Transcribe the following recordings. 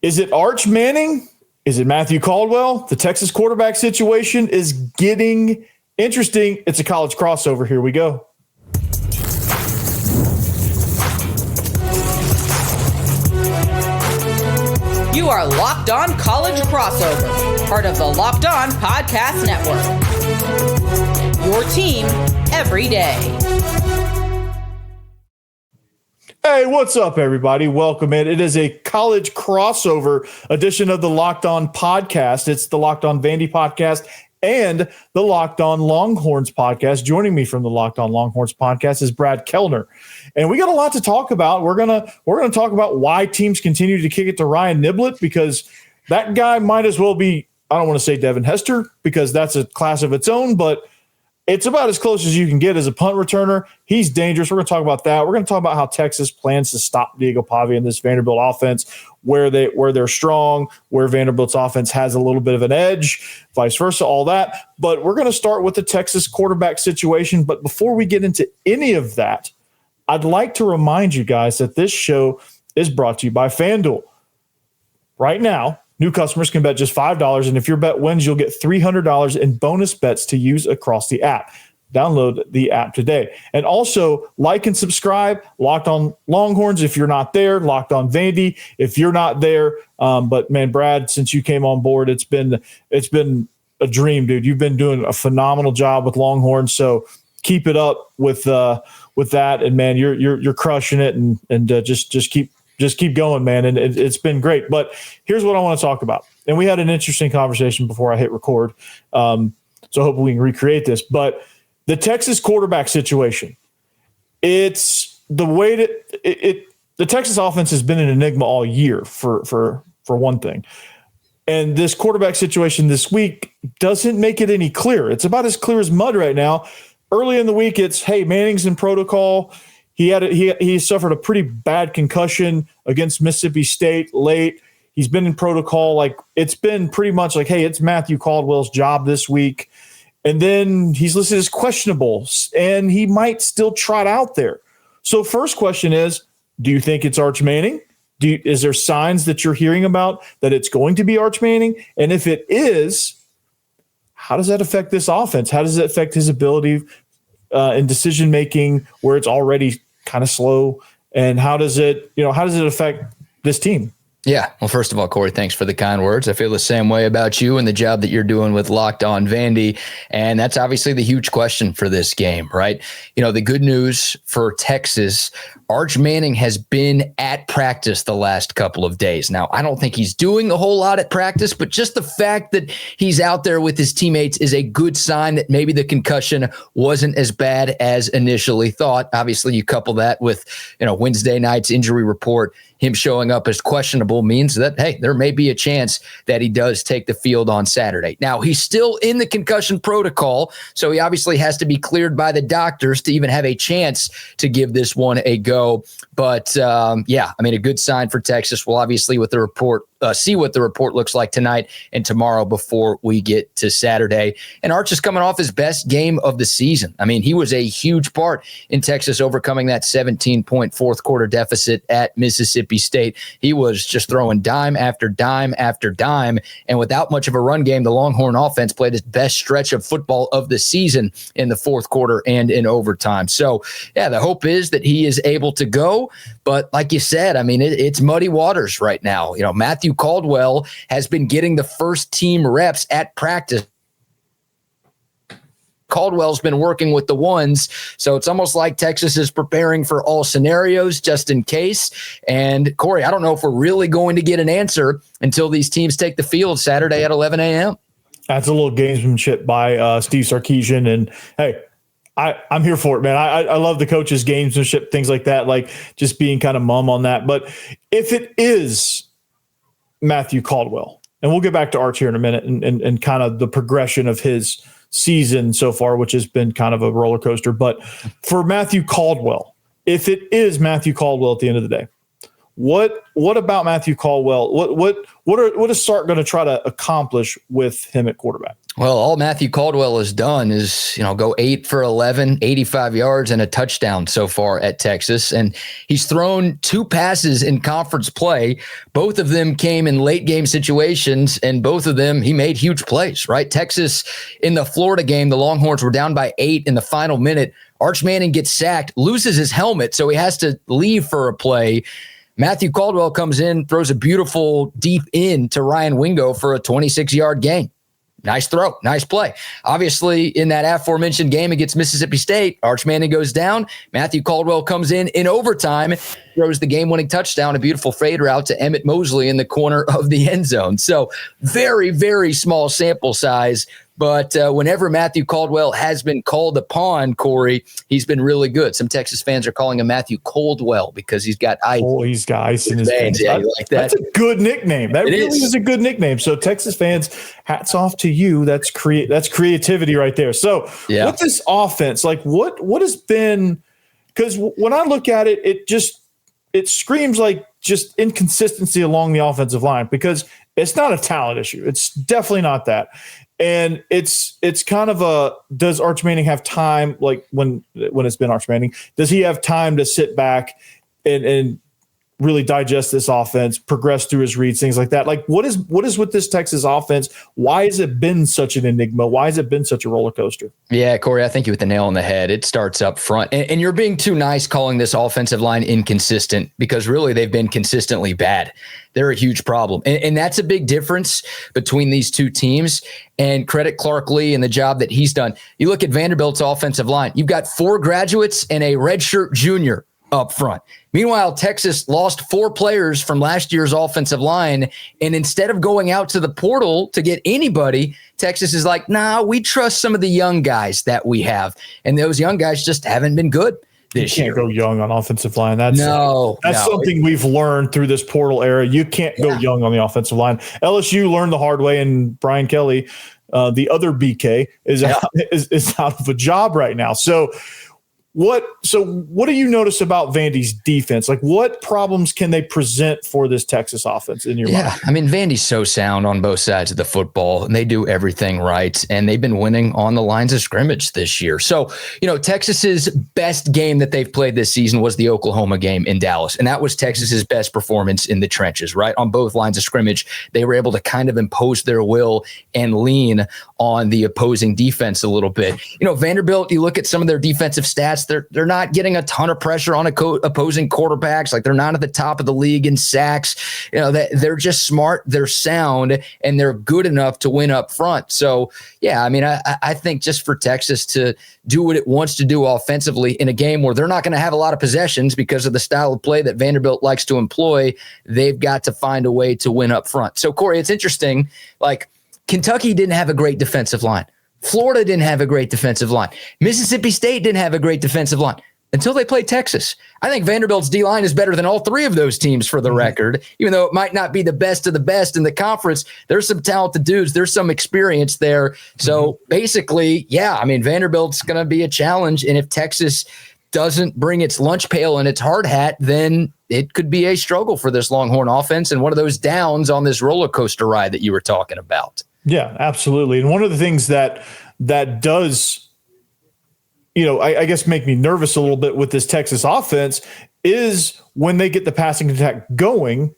Is it Arch Manning? Is it Matthew Caldwell? The Texas quarterback situation is getting interesting. It's a college crossover. Here we go. You are Locked On College Crossover, part of the Locked On Podcast Network. Your team every day. Hey, what's up, everybody? Welcome in. It is a college crossover edition of the Locked On Podcast. It's the Locked On Vandy podcast and the Locked On Longhorns podcast. Joining me from the Locked On Longhorns podcast is Brad Kellner. And we got a lot to talk about. We're gonna talk about why teams continue to kick it to RYAN NIBLETT, because that guy might as well be, I don't want to say Devin Hester, because that's a class of its own, but it's about as close as you can get as a punt returner. He's dangerous. We're going to talk about that. We're going to talk about how Texas plans to stop DIEGO Pavia in this Vanderbilt offense, where they're strong, where Vanderbilt's offense has a little bit of an edge, vice versa, all that. But we're going to start with the Texas quarterback situation. But before we get into any of that, I'd like to remind you guys that this show is brought to you by FanDuel. Right now, new customers can bet just $5, and if your bet wins, you'll get $300 in bonus bets to use across the app. Download the app today. And also, like and subscribe, Locked On Longhorns if you're not there, Locked On Vandy if you're not there. But, man, Brad, since you came on board, it's been a dream, dude. You've been doing a phenomenal job with Longhorns, so keep it up with that. And, man, you're crushing it, and just keep going, man. And it's been great. But here's what I want to talk about. And we had an interesting conversation before I hit record. So hopefully we can recreate this. But the Texas quarterback situation, it's the way that the Texas offense has been an enigma all year for one thing. And this quarterback situation this week doesn't make it any clearer. It's about as clear as mud right now. Early in the week, it's, hey, Manning's in protocol. He suffered a pretty bad concussion against Mississippi State late. He's been in protocol. Like, it's been pretty much like, hey, it's Matthew Caldwell's job this week. And then he's listed as questionable, and he might still trot out there. So first question is, do you think it's Arch Manning? Is there signs that you're hearing about that it's going to be Arch Manning? And if it is, how does that affect this offense? How does it affect his ability in decision making where it's already kind of slow? And how does it affect this team? Yeah. Well, first of all, Corey, thanks for the kind words. I feel the same way about you and the job that you're doing with Locked On Vandy. And that's obviously the huge question for this game, right? You know, the good news for Texas, Arch Manning has been at practice the last couple of days. Now, I don't think he's doing a whole lot at practice, but just the fact that he's out there with his teammates is a good sign that maybe the concussion wasn't as bad as initially thought. Obviously, you couple that with, Wednesday night's injury report, him showing up as questionable means that, hey, there may be a chance that he does take the field on Saturday. Now, he's still in the concussion protocol, so he obviously has to be cleared by the doctors to even have a chance to give this one a go. But, a good sign for Texas. We'll obviously see what the report looks like tonight and tomorrow before we get to Saturday. And Arch is coming off his best game of the season. I mean, he was a huge part in Texas overcoming that 17-point fourth quarter deficit at Mississippi State. He was just throwing dime after dime after dime. And without much of a run game, the Longhorn offense played its best stretch of football of the season in the fourth quarter and in overtime. So, yeah, the hope is that he is able to go. But like you said, I mean, it's muddy waters right now. Matthew Caldwell has been getting the first team reps at practice. Caldwell's been working with the ones, so it's almost like Texas is preparing for all scenarios just in case. And Corey, I don't know if we're really going to get an answer until these teams take the field Saturday at 11 a.m. That's a little gamesmanship by Steve Sarkisian, and hey, I'm here for it, man. I love the coach's gamesmanship, things like that, like just being kind of mum on that. But if it is Matthew Caldwell, and we'll get back to Arch here in a minute and kind of the progression of his season so far, which has been kind of a roller coaster. But for Matthew Caldwell, if it is Matthew Caldwell at the end of the day, what about Matthew Caldwell? What is Sark going to try to accomplish with him at quarterback? Well, all Matthew Caldwell has done is, go 8 for 11, 85 yards and a touchdown so far at Texas. And he's thrown 2 passes in conference play. Both of them came in late game situations, and both of them he made huge plays, right? Texas in the Florida game, the Longhorns were down by 8 in the final minute. Arch Manning gets sacked, loses his helmet, so he has to leave for a play. Matthew Caldwell comes in, throws a beautiful deep in to Ryan Wingo for a 26-yard gain. Nice throw, nice play. Obviously, in that aforementioned game against Mississippi State, Arch Manning goes down. Matthew Caldwell comes in overtime, throws the game-winning touchdown, a beautiful fade route to Emmett Mosley in the corner of the end zone. So very, very small sample size. But whenever Matthew Caldwell has been called upon, Corey, he's been really good. Some Texas fans are calling him Matthew Coldwell because he's got ice. Oh, he's got ice in his veins. Yeah, you like that? That's a good nickname. That really is a good nickname. So Texas fans, hats off to you. That's creativity right there. So with this offense, like what has been – because when I look at it, it screams like just inconsistency along the offensive line, because it's not a talent issue. It's definitely not that. And it's kind of does Arch Manning have time, like when it's been Arch Manning, does he have time to sit back and really digest this offense, progress through his reads, things like that? Like what is with this Texas offense? Why has it been such an enigma? Why has it been such a roller coaster? Yeah, Corey, I think you hit the nail on the head. It starts up front. And you're being too nice calling this offensive line inconsistent, because really they've been consistently bad. They're a huge problem. And that's a big difference between these two teams. And credit Clark Lee and the job that he's done. You look at Vanderbilt's offensive line. You've got 4 graduates and a redshirt junior up front. Meanwhile, Texas lost 4 players from last year's offensive line. And instead of going out to the portal to get anybody, Texas is like, nah, we trust some of the young guys that we have. And those young guys just haven't been good this year. You can't go young on offensive line. That's no. something we've learned through this portal era. You can't go young on the offensive line. LSU learned the hard way, and Brian Kelly, the other BK, is out of a job right now. So what do you notice about Vandy's defense? Like, what problems can they present for this Texas offense in your mind? I mean, Vandy's so sound on both sides of the football, and they do everything right, and they've been winning on the lines of scrimmage this year. So, Texas's best game that they've played this season was the Oklahoma game in Dallas, and that was Texas's best performance in the trenches, right? On both lines of scrimmage, they were able to kind of impose their will and lean on the opposing defense a little bit. Vanderbilt, you look at some of their defensive stats, they're not getting a ton of pressure on opposing quarterbacks. Like, they're not at the top of the league in sacks. They're just smart, they're sound, and they're good enough to win up front. So, I think just for Texas to do what it wants to do offensively in a game where they're not going to have a lot of possessions because of the style of play that Vanderbilt likes to employ, they've got to find a way to win up front. So, Corey, it's interesting. Like, Kentucky didn't have a great defensive line. Florida didn't have a great defensive line. Mississippi State didn't have a great defensive line until they played Texas. I think Vanderbilt's D-line is better than all 3 of those teams for the record, even though it might not be the best of the best in the conference. There's some talented dudes. There's some experience there. So basically, Vanderbilt's going to be a challenge. And if Texas doesn't bring its lunch pail and its hard hat, then it could be a struggle for this Longhorn offense and one of those downs on this roller coaster ride that you were talking about. Yeah, absolutely. And one of the things that does, I guess make me nervous a little bit with this Texas offense is when they get the passing attack going,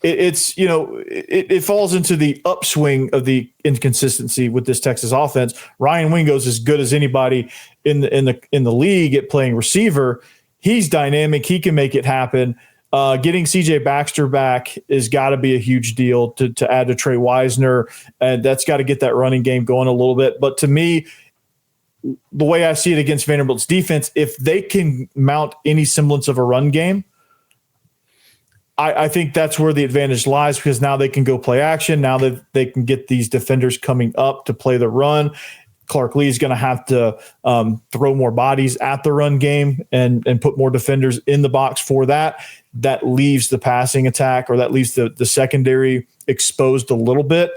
it falls into the upswing of the inconsistency with this Texas offense. Ryan Wingo's as good as anybody in the league at playing receiver. He's dynamic. He can make it happen. Getting CJ Baxter back has got to be a huge deal to add to Trey Wisner, and that's got to get that running game going a little bit. But to me, the way I see it against Vanderbilt's defense, if they can mount any semblance of a run game, I think that's where the advantage lies, because now they can go play action. Now that they can get these defenders coming up to play the run, Clark Lee is going to have to throw more bodies at the run game and put more defenders in the box for that. That leaves the passing attack, or that leaves the secondary exposed a little bit.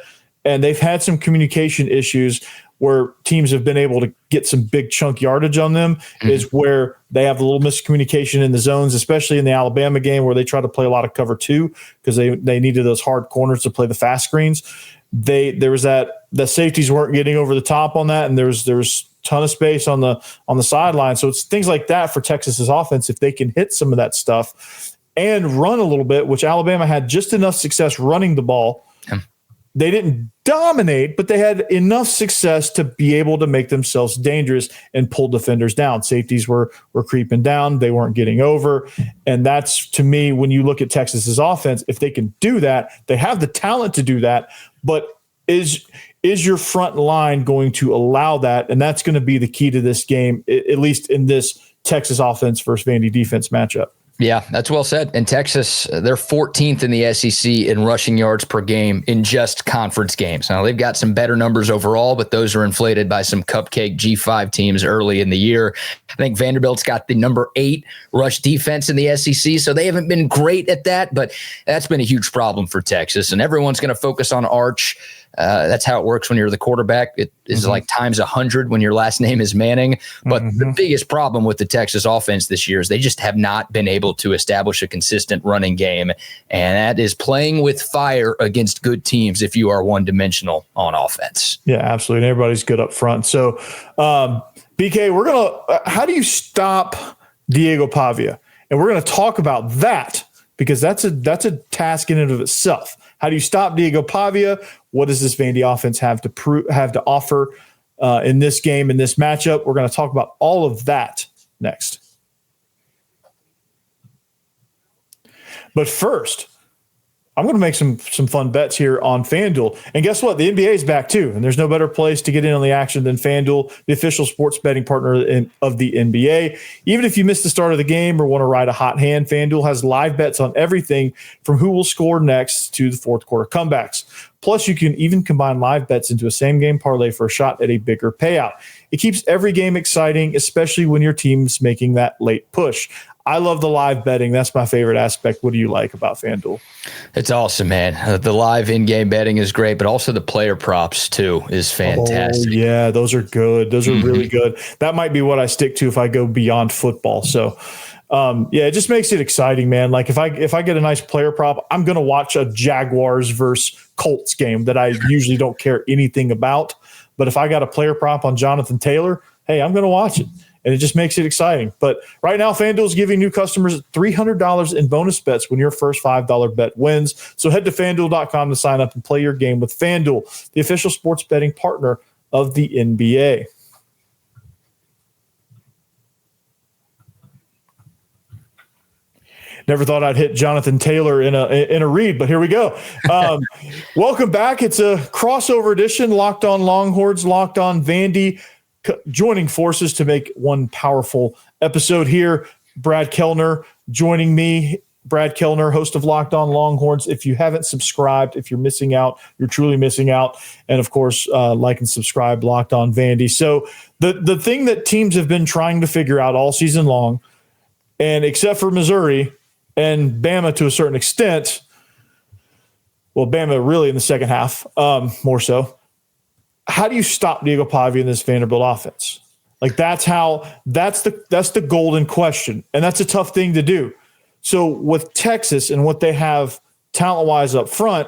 And they've had some communication issues where teams have been able to get some big chunk yardage on them, is where they have a little miscommunication in the zones, especially in the Alabama game where they try to play a lot of cover 2 because they needed those hard corners to play the fast screens. There was that the safeties weren't getting over the top on that, and there's ton of space on the sideline. So it's things like that for Texas's offense. If they can hit some of that stuff and run a little bit, which Alabama had just enough success running the ball. They didn't dominate, but they had enough success to be able to make themselves dangerous and pull defenders down. Safeties were creeping down. They weren't getting over. And that's, to me, when you look at Texas's offense, if they can do that, they have the talent to do that. But is your front line going to allow that? And that's going to be the key to this game, at least in this Texas offense versus Vandy defense matchup. Yeah, that's well said. And Texas, they're 14th in the SEC in rushing yards per game in just conference games. Now, they've got some better numbers overall, but those are inflated by some cupcake G5 teams early in the year. I think Vanderbilt's got the number 8 rush defense in the SEC, so they haven't been great at that, but that's been a huge problem for Texas. And everyone's going to focus on Arch. That's how it works when you're the quarterback. It is like times 100 when your last name is Manning. But the biggest problem with the Texas offense this year is they just have not been able to establish a consistent running game. And that is playing with fire against good teams if you are one-dimensional on offense. Yeah, absolutely. And everybody's good up front. So, BK, how do you stop Diego Pavia? And we're going to talk about that because that's a task in and of itself. How do you stop Diego Pavia? What does this Vandy offense have to offer in this game, in this matchup? We're going to talk about all of that next. But first, I'm going to make some fun bets here on FanDuel. And guess what? The NBA is back too. And there's no better place to get in on the action than FanDuel, the official sports betting partner of the NBA. Even if you missed the start of the game or want to ride a hot hand, FanDuel has live bets on everything from who will score next to the fourth quarter comebacks. Plus, you can even combine live bets into a same-game parlay for a shot at a bigger payout. It keeps every game exciting, especially when your team's making that late push. I love the live betting. That's my favorite aspect. What do you like about FanDuel? It's awesome, man. The live in-game betting is great, but also the player props, too, is fantastic. Oh, yeah, those are good. Those are really good. That might be what I stick to if I go beyond football. So, it just makes it exciting, man. Like if I get a nice player prop, I'm going to watch a Jaguars versus Colts game that I usually don't care anything about. But if I got a player prop on Jonathan Taylor, hey, I'm going to watch it. And it just makes it exciting. But right now, FanDuel is giving new customers $300 in bonus bets when your first $5 bet wins. So head to FanDuel.com to sign up and play your game with FanDuel, the official sports betting partner of the NBA. Never thought I'd hit Jonathan Taylor in a read, but here we go. Welcome back. It's a crossover edition, Locked On Longhorns, Locked On Vandy, joining forces to make one powerful episode here. Brad Kellner joining me. Brad Kellner, host of Locked On Longhorns. If you haven't subscribed, if you're missing out, you're truly missing out. And of course, like and subscribe, Locked On Vandy. So the thing that teams have been trying to figure out all season long, and except for Missouri and Bama to a certain extent, well, Bama really in the second half, more so. How do you stop Diego Pavia in this Vanderbilt offense? Like that's the golden question. And that's a tough thing to do. So with Texas and what they have talent-wise up front,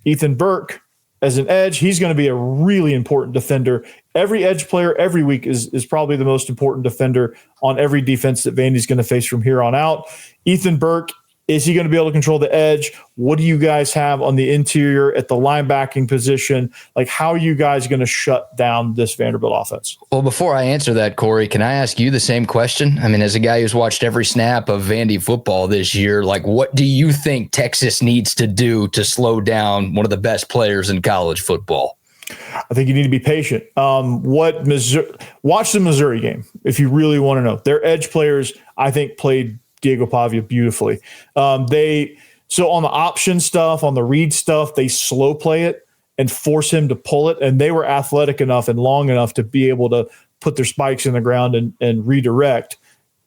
Ethan Burke as an edge, he's going to be a really important defender. Every edge player every week is probably the most important defender on every defense that Vandy's going to face from here on out. Ethan Burke, is he going to be able to control the edge? What do you guys have on the interior at the linebacking position? Like, how are you guys going to shut down this Vanderbilt offense? Well, before I answer that, Corey, can I ask you the same question? I mean, as a guy who's watched every snap of Vandy football this year, like, what do you think Texas needs to do to slow down one of the best players in college football? I think you need to be patient. Watch the Missouri game if you really want to know. Their edge players, I think, played Diego Pavia beautifully. So on the option stuff, on the read stuff, they slow play it and force him to pull it. And they were athletic enough and long enough to be able to put their spikes in the ground and redirect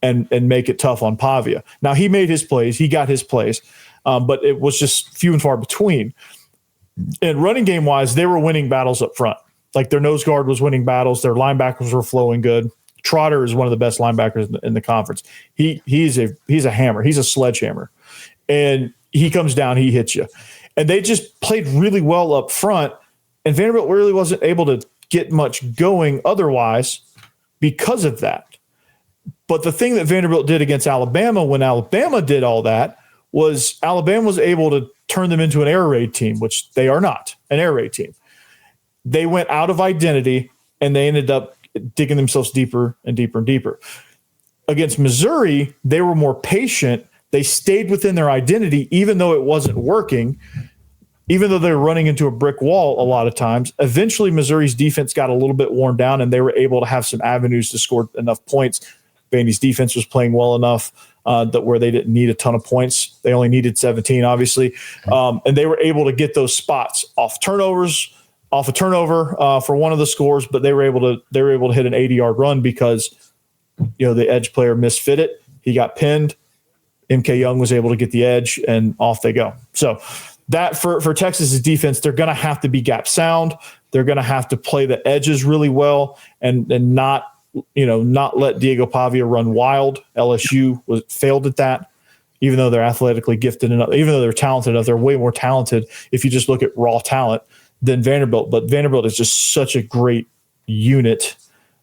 and make it tough on Pavia. Now, he made his plays. He got his plays. But it was just few and far between. And running game wise, they were winning battles up front. Like their nose guard was winning battles. Their linebackers were flowing good. Trotter is one of the best linebackers in the conference. He's a hammer. He's a sledgehammer. And he comes down, he hits you. And they just played really well up front. And Vanderbilt really wasn't able to get much going otherwise because of that. But the thing that Vanderbilt did against Alabama when Alabama did all that was Alabama was able to turn them into an air raid team, which they are not an air raid team. They went out of identity and they ended up digging themselves deeper and deeper and deeper. Against Missouri, they were more patient. They stayed within their identity, even though it wasn't working, even though they were running into a brick wall a lot of times. Eventually, Missouri's defense got a little bit worn down, and they were able to have some avenues to score enough points. Vandy's defense was playing well enough that where they didn't need a ton of points. They only needed 17, obviously. And they were able to get those spots off a turnover for one of the scores, but they were able to hit an 80-yard run because the edge player misfit it. He got pinned. MK Young was able to get the edge, and off they go. So that for Texas's defense, they're going to have to be gap sound. They're going to have to play the edges really well and not let Diego Pavia run wild. LSU failed at that, even though they're athletically gifted enough, even though they're talented enough. They're way more talented if you just look at raw talent than Vanderbilt. But Vanderbilt is just such a great unit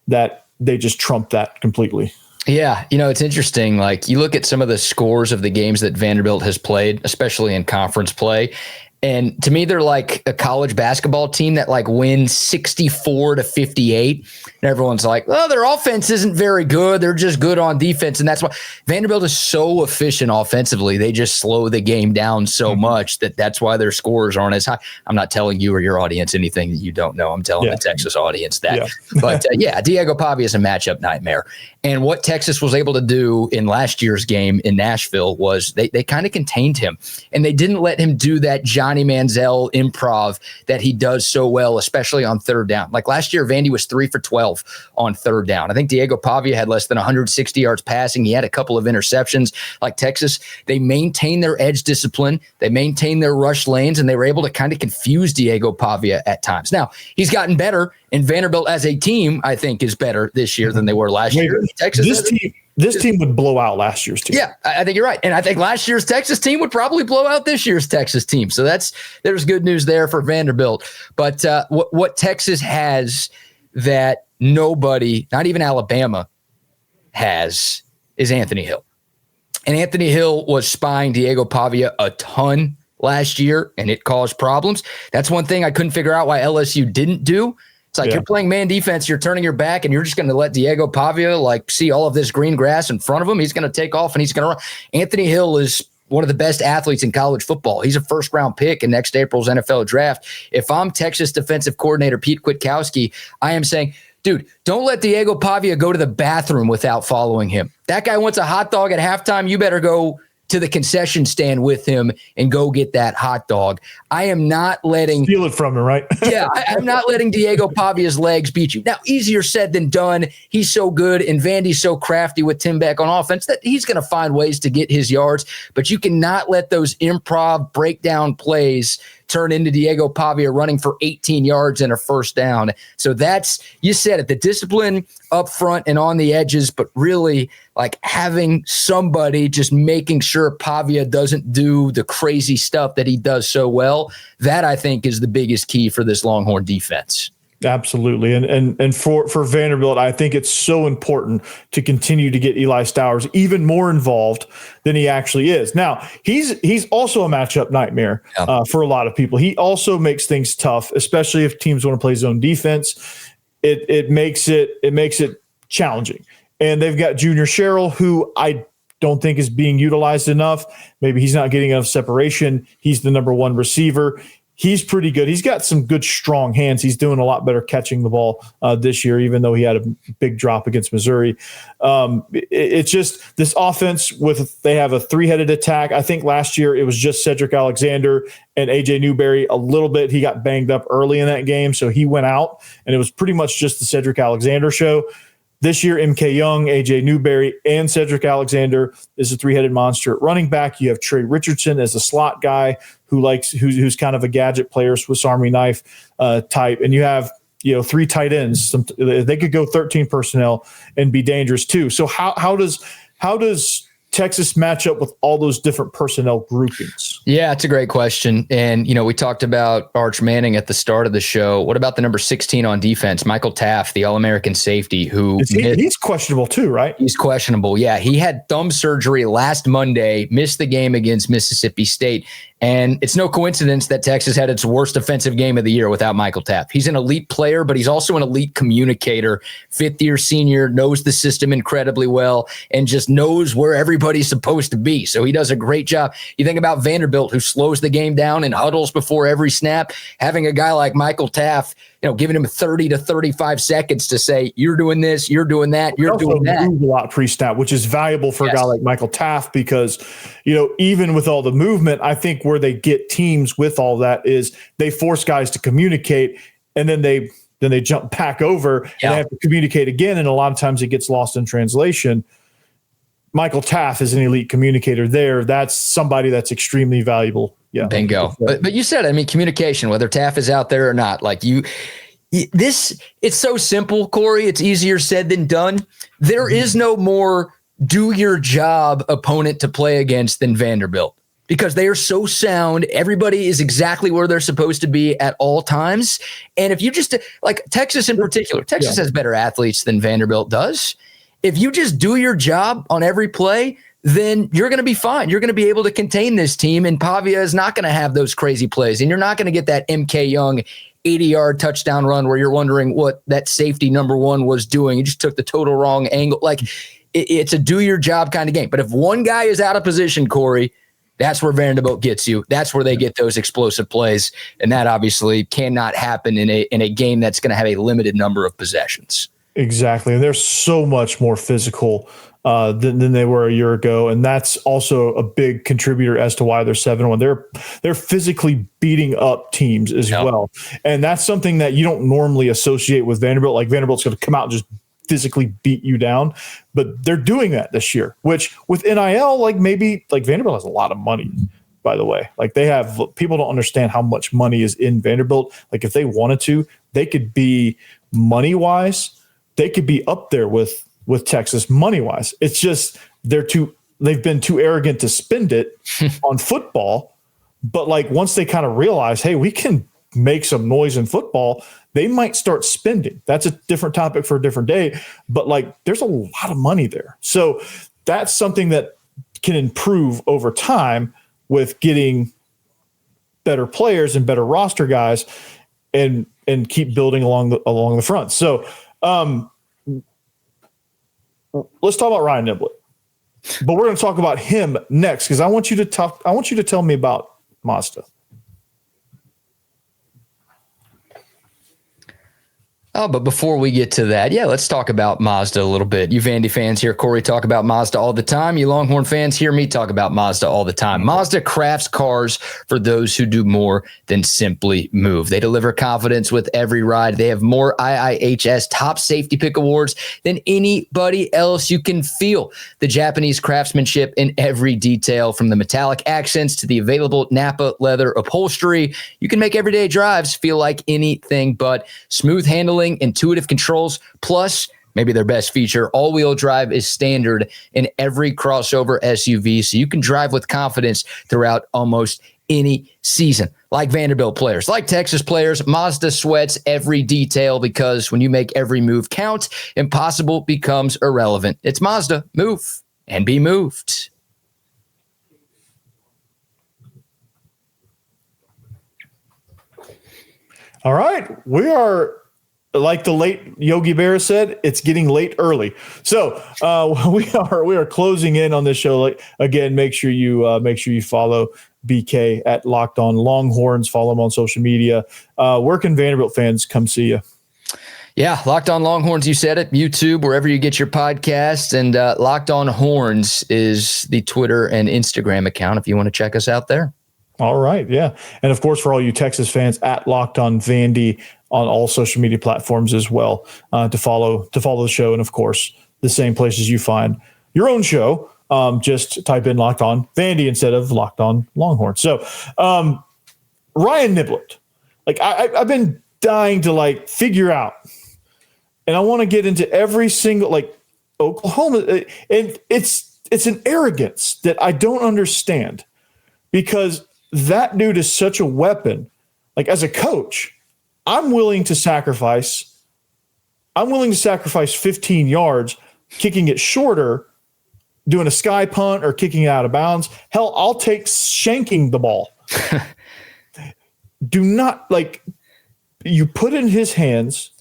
that they just trump that completely. Yeah, it's interesting. Like, you look at some of the scores of the games that Vanderbilt has played, especially in conference play, and to me, they're like a college basketball team that like wins 64-58. And everyone's like, oh, their offense isn't very good. They're just good on defense. And that's why Vanderbilt is so efficient offensively. They just slow the game down so much that's why their scores aren't as high. I'm not telling you or your audience anything that you don't know. I'm telling the Texas audience that. Yeah. But Diego Pavia is a matchup nightmare. And what Texas was able to do in last year's game in Nashville was they kind of contained him, and they didn't let him do that Johnny Manziel improv that he does so well, especially on third down. Like last year, Vandy was 3 for 12 on third down. I think Diego Pavia had less than 160 yards passing. He had a couple of interceptions. Like Texas, they maintained their edge discipline. They maintained their rush lanes, and they were able to kind of confuse Diego Pavia at times. Now, he's gotten better, and Vanderbilt as a team, I think, is better this year than they were last year. Texas, this team would blow out last year's team. Yeah, I think you're right. And I think last year's Texas team would probably blow out this year's Texas team. So there's good news there for Vanderbilt. But what Texas has that nobody, not even Alabama, has is Anthony Hill. And Anthony Hill was spying Diego Pavia a ton last year, and it caused problems. That's one thing I couldn't figure out why LSU didn't do. It's like you're playing man defense, you're turning your back, and you're just going to let Diego Pavia see all of this green grass in front of him. He's going to take off, and he's going to run. Anthony Hill is one of the best athletes in college football. He's a first-round pick in next April's NFL draft. If I'm Texas defensive coordinator Pete Kwiatkowski, I am saying, dude, don't let Diego Pavia go to the bathroom without following him. That guy wants a hot dog at halftime. You better go to the concession stand with him and go get that hot dog. I am not letting steal it from him, right? I'm not letting Diego Pavia's legs beat you. Now, easier said than done. He's so good, and Vandy's so crafty with Tim Beck on offense that he's going to find ways to get his yards. But you cannot let those improv breakdown plays turn into Diego Pavia running for 18 yards and a first down. So you said it, the discipline up front and on the edges, but really like having somebody just making sure Pavia doesn't do the crazy stuff that he does so well. That, I think, is the biggest key for this Longhorn defense. Absolutely. And for Vanderbilt, I think it's so important to continue to get Eli Stowers even more involved than he actually is. Now, he's also a matchup nightmare for a lot of people. He also makes things tough, especially if teams want to play zone defense. It makes it challenging. And they've got Junior Sherrill, who I don't think is being utilized enough. Maybe he's not getting enough separation. He's the number one receiver. He's pretty good. He's got some good, strong hands. He's doing a lot better catching the ball this year, even though he had a big drop against Missouri. It's just this offense they have a three-headed attack. I think last year it was just Cedric Alexander and A.J. Newberry a little bit. He got banged up early in that game, so he went out, and it was pretty much just the Cedric Alexander show. This year, MK Young, A.J. Newberry, and Cedric Alexander is a three-headed monster at running back. You have Trey Richardson as a slot guy who's kind of a gadget player, Swiss Army knife type. And you have three tight ends. They could go 13 personnel and be dangerous too. So how does Texas match up with all those different personnel groupings? Yeah, it's a great question. And, we talked about Arch Manning at the start of the show. What about the number 16 on defense, Michael Taft, the All-American safety, who he's questionable too, right? He's questionable. Yeah, he had thumb surgery last Monday, missed the game against Mississippi State. And it's no coincidence that Texas had its worst offensive game of the year without Michael Taft. He's an elite player, but he's also an elite communicator. Fifth-year senior, knows the system incredibly well, and just knows where everybody's supposed to be. So he does a great job. You think about Vanderbilt, who slows the game down and huddles before every snap. Having a guy like Michael Taft, giving him 30 to 35 seconds to say, you're doing this, you're doing that, you're doing that. Move a lot pre-snap, which is valuable for a guy like Michael Taft because, even with all the movement, I think where they get teams with all that is they force guys to communicate, and then they jump back over and they have to communicate again, and a lot of times it gets lost in translation. Michael Taft is an elite communicator there. That's somebody that's extremely valuable. Yeah. Bingo. But you said, communication, whether Taft is out there or not, it's so simple, Corey. It's easier said than done. There is no more do your job opponent to play against than Vanderbilt because they are so sound. Everybody is exactly where they're supposed to be at all times. And if you just like Texas in particular, Texas has better athletes than Vanderbilt does. If you just do your job on every play, then you're going to be fine. You're going to be able to contain this team, and Pavia is not going to have those crazy plays, and you're not going to get that MK Young 80-yard touchdown run where you're wondering what that safety number one was doing. You just took the total wrong angle. It's a do-your-job kind of game. But if one guy is out of position, Corey, that's where Vanderbilt gets you. That's where they get those explosive plays, and that obviously cannot happen in a game that's going to have a limited number of possessions. Exactly. And they're so much more physical than they were a year ago. And that's also a big contributor as to why they're 7-1. They're physically beating up teams as well. And that's something that you don't normally associate with Vanderbilt. Like Vanderbilt's going to come out and just physically beat you down. But they're doing that this year, which with NIL, Vanderbilt has a lot of money, by the way. People don't understand how much money is in Vanderbilt. Like if they wanted to, they could be money-wise, they could be up there with Texas money-wise. It's just they've been too arrogant to spend it on football. But once they kind of realize, hey, we can make some noise in football, they might start spending. That's a different topic for a different day. But there's a lot of money there. So that's something that can improve over time with getting better players and better roster guys and keep building along the front. So let's talk about Ryan Niblett, but we're going to talk about him next because I want you to tell me about Mazda. Oh, but before we get to that, let's talk about Mazda a little bit. You Vandy fans hear Corey talk about Mazda all the time. You Longhorn fans hear me talk about Mazda all the time. Mazda crafts cars for those who do more than simply move. They deliver confidence with every ride. They have more IIHS top safety pick awards than anybody else. You can feel the Japanese craftsmanship in every detail, from the metallic accents to the available Napa leather upholstery. You can make everyday drives feel like anything but smooth handling, intuitive controls, plus maybe their best feature, all-wheel drive is standard in every crossover SUV, so you can drive with confidence throughout almost any season. Like Vanderbilt players, like Texas players, Mazda sweats every detail because when you make every move count, impossible becomes irrelevant. It's Mazda. Move and be moved. All right. We are, like the late Yogi Berra said, it's getting late early. So we are closing in on this show. Again, make sure you follow BK at Locked On Longhorns. Follow him on social media. Where can Vanderbilt fans come see you? Yeah, Locked On Longhorns, you said it. YouTube, wherever you get your podcasts. And Locked On Horns is the Twitter and Instagram account if you want to check us out there. All right, yeah. And, of course, for all you Texas fans, at Locked On Vandy on all social media platforms as well, to follow the show. And, of course, the same places you find your own show. Just type in Locked On Vandy instead of Locked On Longhorns. So Ryan Niblett, I've been dying to figure out, and I want to get into every single Oklahoma, and it's it's an arrogance that I don't understand, because that dude is such a weapon. Like, as a coach, I'm willing to sacrifice 15 yards, kicking it shorter, doing a sky punt or kicking it out of bounds. Hell, I'll take shanking the ball. Do not, like, you put it in his hands,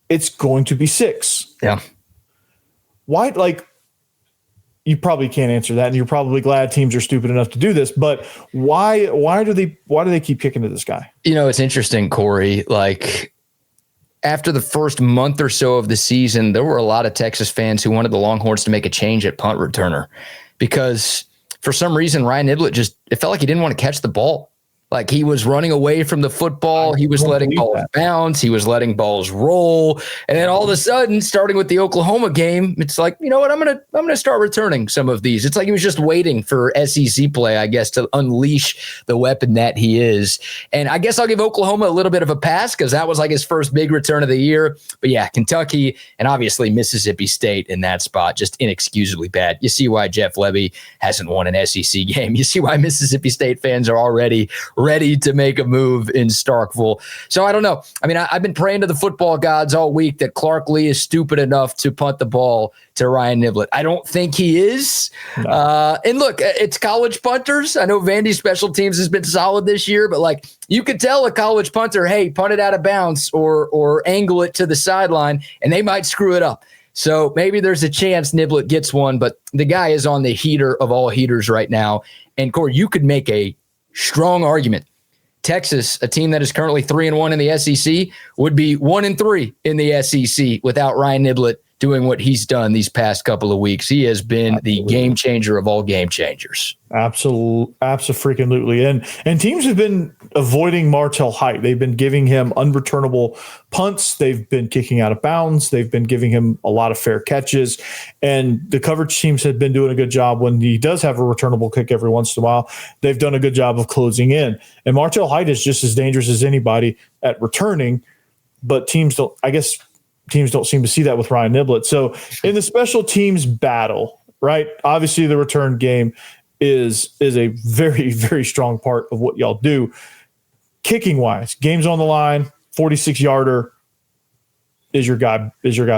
it's going to be 6. Yeah. Why? Like, you probably can't answer that, and you're probably glad teams are stupid enough to do this. But why do they keep kicking to this guy? You know, it's interesting, Corey. Like, after the first month or so of the season, there were a lot of Texas fans who wanted the Longhorns to make a change at punt returner, because for some reason RYAN NIBLETT it felt like he didn't want to catch the ball. Like, he was running away from the football. He was letting balls bounce. He was letting balls roll. And then all of a sudden, starting with the Oklahoma game, it's like, you know what? I'm gonna start returning some of these. It's like he was just waiting for SEC play, I guess, to unleash the weapon that he is. And I guess I'll give Oklahoma a little bit of a pass, because that was like his first big return of the year. But yeah, Kentucky and obviously Mississippi State in that spot, just inexcusably bad. You see why Jeff Lebby hasn't won an SEC game. You see why Mississippi State fans are already ready to make a move in Starkville. So I don't know. I mean, I've been praying to the football gods all week that Clark Lee is stupid enough to punt the ball to RYAN NIBLETT. I don't think he is. No. And look, it's college punters. I know Vandy special teams has been solid this year, but like, you could tell a college punter, hey, punt it out of bounds or angle it to the sideline, and they might screw it up. So maybe there's a chance NIBLETT gets one, but the guy is on the heater of all heaters right now. And Corey, you could make a strong argument. Texas, a team that is currently 3-1 in the SEC, would be 1-3 in the SEC without RYAN NIBLETT doing what he's done these past couple of weeks. He has been the game changer of all game changers. Absolutely. And teams have been avoiding Martell Height. They've been giving him unreturnable punts. They've been kicking out of bounds. They've been giving him a lot of fair catches. And the coverage teams have been doing a good job when he does have a returnable kick every once in a while. They've done a good job of closing in. And Martell Height is just as dangerous as anybody at returning, but teams don't seem to see that with RYAN NIBLETT. So in the special teams battle, right, obviously the return game is a very, very strong part of what y'all do. Kicking wise, game's on the line, 46-yarder is your guy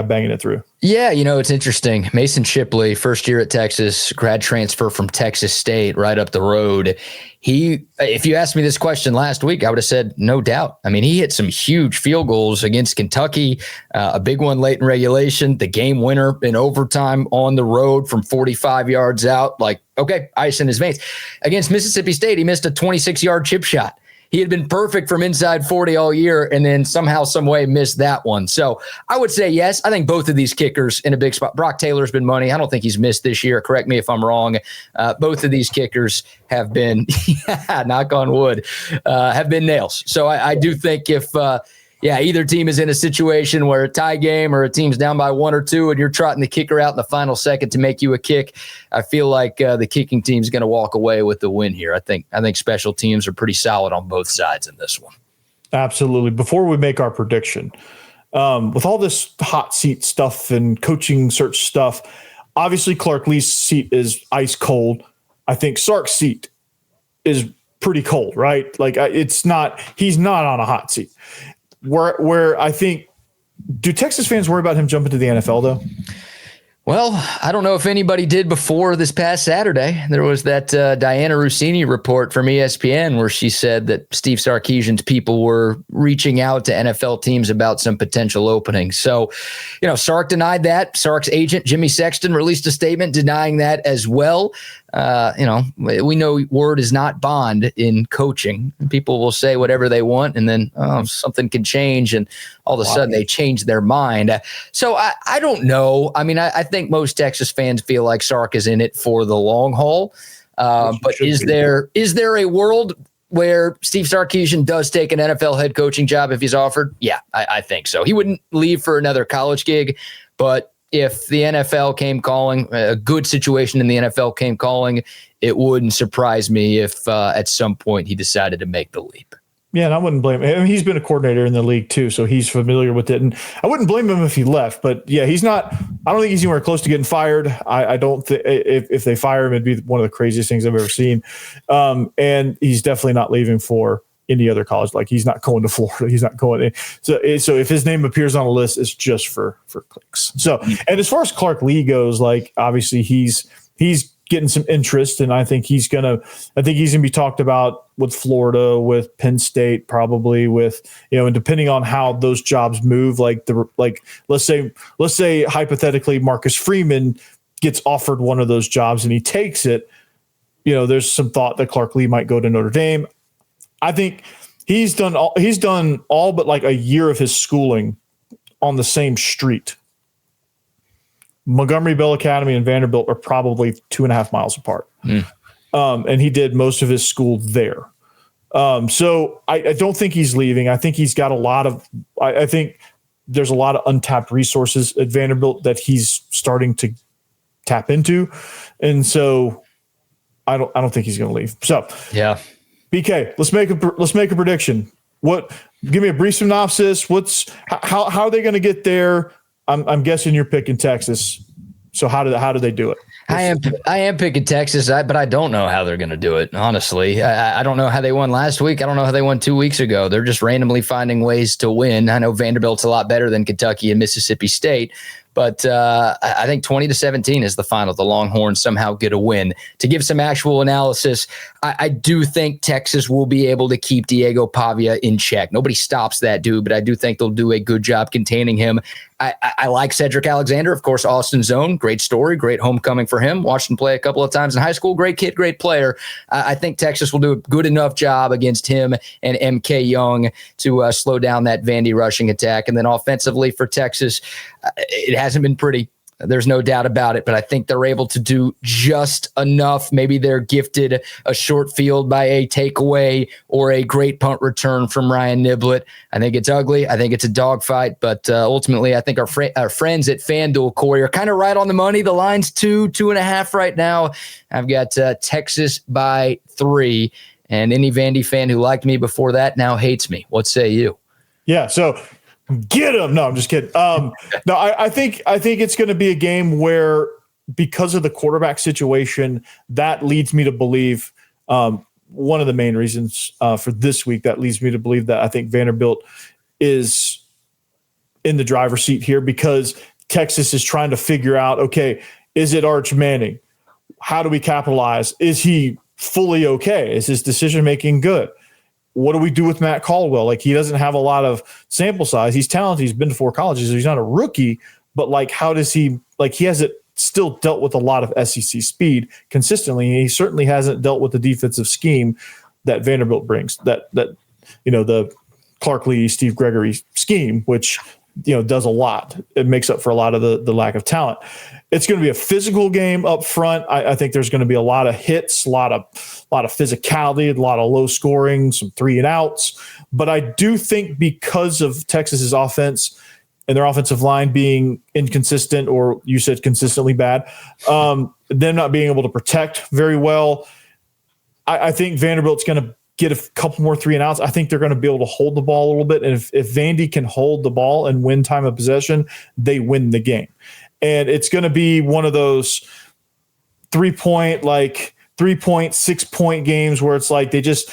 banging it through. Yeah, you know, it's interesting. Mason Shipley, first year at Texas, grad transfer from Texas State right up the road. If you asked me this question last week, I would have said no doubt. I mean, he hit some huge field goals against Kentucky, a big one late in regulation, the game winner in overtime on the road from 45 yards out. Like, okay, ice in his veins. Against Mississippi State, he missed a 26-yard chip shot. He had been perfect from inside 40 all year, and then somehow, some way missed that one. So I would say yes. I think both of these kickers in a big spot. Brock Taylor's been money. I don't think he's missed this year. Correct me if I'm wrong. Both of these kickers have been, knock on wood, have been nails. So I do think if either team is in a situation where a tie game or a team's down by 1 or 2 and you're trotting the kicker out in the final second to make you a kick, I feel like the kicking team's going to walk away with the win here. I think special teams are pretty solid on both sides in this one. Absolutely. Before we make our prediction, with all this hot seat stuff and coaching search stuff, obviously Clark Lee's seat is ice cold. I think Sark's seat is pretty cold, right? Like he's not on a hot seat. Where I think, do Texas fans worry about him jumping to the NFL though? Well, I don't know if anybody did before this past Saturday. There was that Diana Rossini report from ESPN where she said that Steve Sarkisian's people were reaching out to NFL teams about some potential openings. So, you know, Sark denied that. Sark's agent, Jimmy Sexton, released a statement denying that as well. We know word is not bond in coaching. People will say whatever they want, and then something can change, and all of a sudden they change their mind. So I don't know. I mean, I think most Texas fans feel like Sark is in it for the long haul. But is there a world where Steve Sarkisian does take an NFL head coaching job if he's offered? Yeah, I think so. He wouldn't leave for another college gig, but if the NFL came calling, a good situation in the NFL came calling, it wouldn't surprise me if at some point he decided to make the leap. Yeah, and I wouldn't blame him. I mean, he's been a coordinator in the league too, so he's familiar with it. And I wouldn't blame him if he left. But yeah, he's not. I don't think he's anywhere close to getting fired. I don't think if they fire him, it'd be one of the craziest things I've ever seen. And he's definitely not leaving for any other college. Like, he's not going to Florida. He's not going. So if his name appears on a list, it's just for clicks. So, and as far as Clark Lee goes, like, obviously he's getting some interest, and I think he's gonna be talked about with Florida, with Penn State, probably with, and depending on how those jobs move, like let's say hypothetically Marcus Freeman gets offered one of those jobs and he takes it, there's some thought that Clark Lee might go to Notre Dame. I think he's done all but like a year of his schooling on the same street. Montgomery Bell Academy and Vanderbilt are probably 2.5 miles apart. And he did most of his school there. So I don't think he's leaving. I think he's got I think there's a lot of untapped resources at Vanderbilt that he's starting to tap into. And so I don't think he's going to leave. So yeah. BK, let's make a prediction. Give me a brief synopsis. How are they going to get there? I'm guessing you're picking Texas. So how do they do it? I am picking Texas, but I don't know how they're going to do it. Honestly, I don't know how they won last week. I don't know how they won 2 weeks ago. They're just randomly finding ways to win. I know Vanderbilt's a lot better than Kentucky and Mississippi State, but I think 20-17 is the final. The Longhorns somehow get a win. To give some actual analysis, I do think Texas will be able to keep Diego Pavia in check. Nobody stops that dude, but I do think they'll do a good job containing him. I like Cedric Alexander, of course, Austin's own. Great story, great homecoming for him. Watched him play a couple of times in high school. Great kid, great player. I think Texas will do a good enough job against him and MK Young to slow down that Vandy rushing attack. And then offensively for Texas, it hasn't been pretty. There's no doubt about it, but I think they're able to do just enough. Maybe they're gifted a short field by a takeaway or a great punt return from Ryan Niblett. I think it's ugly. I think it's a dogfight, but ultimately I think our friends at FanDuel, Corey, are kind of right on the money. The line's 2.5 right now. I've got Texas by 3, and any Vandy fan who liked me before that now hates me. What say you? Yeah, so get him. No, I'm just kidding. No, I think it's going to be a game where, because of the quarterback situation, that leads me to believe one of the main reasons for this week that leads me to believe that I think Vanderbilt is in the driver's seat here, because Texas is trying to figure out, okay, is it Arch Manning? How do we capitalize? Is he fully okay? Is his decision-making good? What do we do with Matt Caldwell? Like, he doesn't have a lot of sample size. He's talented. He's been to 4 colleges. So he's not a rookie, but like, how does he, like, he hasn't still dealt with a lot of SEC speed consistently. And he certainly hasn't dealt with the defensive scheme that Vanderbilt brings, that the Clark Lee, Steve Gregory scheme, which, does a lot. It makes up for a lot of the lack of talent. It's going to be a physical game up front. I think there's going to be a lot of hits, a lot of physicality, a lot of low scoring, some 3 and outs. But I do think, because of Texas's offense and their offensive line being inconsistent, or you said consistently bad, them not being able to protect very well, I think Vanderbilt's going to get a couple more 3 and outs. I think they're going to be able to hold the ball a little bit. And if Vandy can hold the ball and win time of possession, they win the game. And it's going to be one of those 3-point, 6-point games where it's like they just,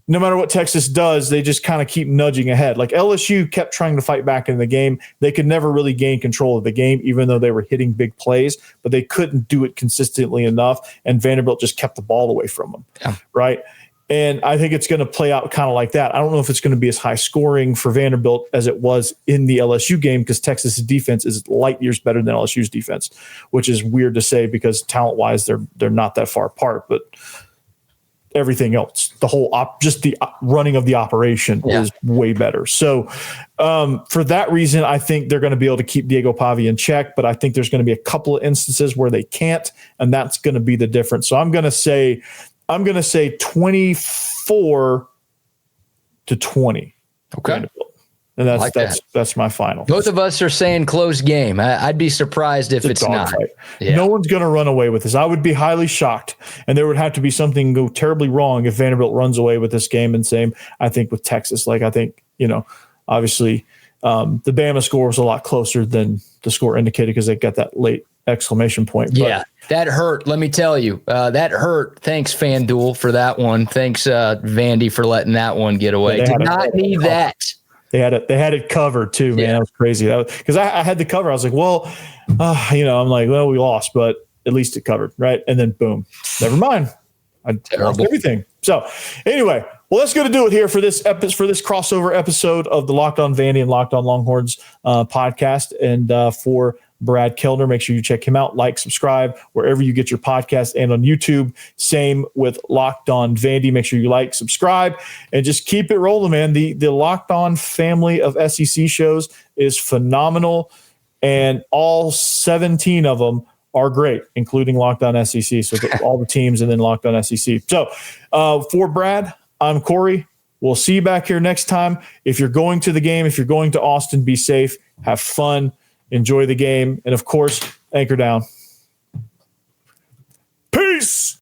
no matter what Texas does, they just kind of keep nudging ahead. Like, LSU kept trying to fight back in the game. They could never really gain control of the game, even though they were hitting big plays, but they couldn't do it consistently enough. And Vanderbilt just kept the ball away from them. Yeah. Right. And I think it's going to play out kind of like that. I don't know if it's going to be as high scoring for Vanderbilt as it was in the LSU game, because Texas's defense is light years better than LSU's defense, which is weird to say because talent-wise they're not that far apart. But everything else, the whole just the running of the operation is way better. So for that reason, I think they're going to be able to keep Diego Pavia in check. But I think there's going to be a couple of instances where they can't, and that's going to be the difference. So I'm going to say 24-20. Okay. And that's my final. Both of us are saying close game. I'd be surprised if it's not. Yeah. No one's going to run away with this. I would be highly shocked, and there would have to be something go terribly wrong if Vanderbilt runs away with this game. And same, I think, with Texas. Like, I think, obviously the Bama score was a lot closer than the score indicated because they got that late exclamation point. Yeah, that hurt. Let me tell you, that hurt. Thanks, FanDuel, for that one. Thanks, Vandy, for letting that one get away. Did not need that. They had it covered too, man. That was crazy. Because I had the cover. I was like, well, I'm like, well, we lost, but at least it covered, right? And then boom, never mind. I lost everything. So anyway, well, that's going to do it here for this crossover episode of the Locked On Vandy and Locked On Longhorns podcast. And for Brad Kellner, make sure you check him out, like, subscribe wherever you get your podcast, and on YouTube. Same with Locked On Vandy. Make sure you like, subscribe, and just keep it rolling, man. The Locked On family of SEC shows is phenomenal, and all 17 of them are great, including Locked On SEC. So all the teams and then Locked On SEC. So for Brad, I'm Corey. We'll see you back here next time. If you're going to the game, if you're going to Austin, be safe, have fun, enjoy the game, and of course, anchor down. Peace.